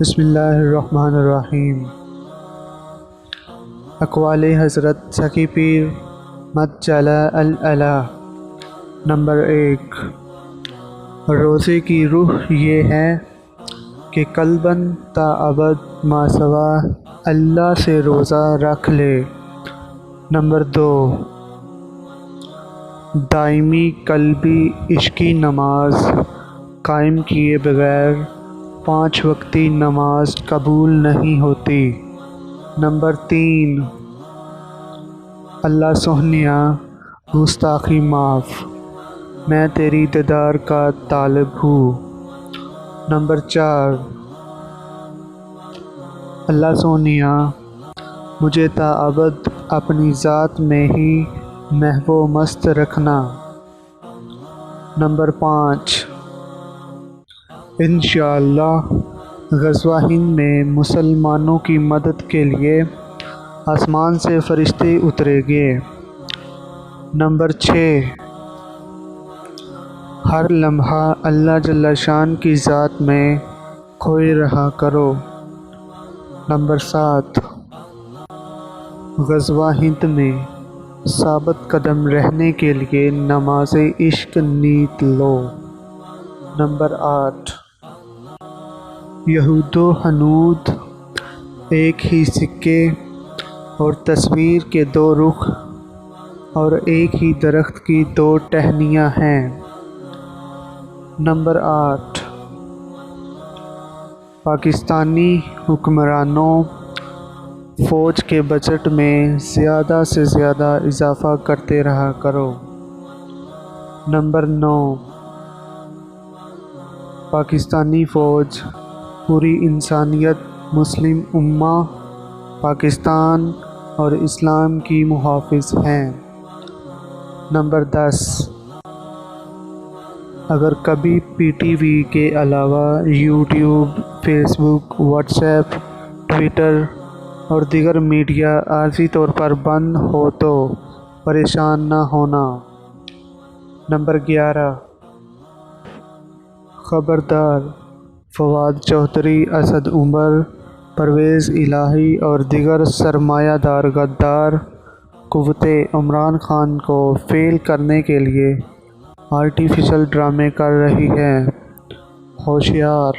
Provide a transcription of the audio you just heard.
بسم اللہ الرحمن الرحیم۔ اقوال حضرت سخی پیر مجل العلا۔ نمبر 1، روزے کی روح یہ ہے کہ قلباً تا ابد ماسوا اللہ سے روزہ رکھ لے۔ نمبر 2، دائمی قلبی عشقی نماز قائم کیے بغیر 5 وقتی نماز قبول نہیں ہوتی۔ نمبر 3، اللہ سہنیا گستاخی معاف، میں تیری دیدار کا طالب ہوں۔ نمبر 4، اللہ سہنیا مجھے تا ابد اپنی ذات میں ہی محو و مست رکھنا۔ نمبر 5، انشاءاللہ غزوہ ہند میں مسلمانوں کی مدد کے لیے آسمان سے فرشتے اتریں گے۔ نمبر 6، ہر لمحہ اللہ جل شان کی ذات میں کھوئے رہا کرو۔ نمبر 7، غزوہ ہند میں ثابت قدم رہنے کے لیے نماز عشق نیت لو۔ نمبر 8، یہود و حنود ایک ہی سکے اور تصویر کے 2 رخ اور ایک ہی درخت کی 2 ٹہنیاں ہیں۔ نمبر 8، پاکستانی حکمرانوں فوج کے بجٹ میں زیادہ سے زیادہ اضافہ کرتے رہا کرو۔ نمبر 9، پاکستانی فوج پوری انسانیت، مسلم امہ، پاکستان اور اسلام کی محافظ ہیں۔ نمبر 10، اگر کبھی پی ٹی وی کے علاوہ یوٹیوب، فیس بک، واٹس ایپ، ٹویٹر اور دیگر میڈیا عارضی طور پر بند ہو تو پریشان نہ ہونا۔ نمبر 11، خبردار، فواد چوہدری، اسد عمر، پرویز الہی اور دیگر سرمایہ دار غدار قوتیں عمران خان کو فیل کرنے کے لیے آرٹیفیشل ڈرامے کر رہی ہیں۔ ہوشیار۔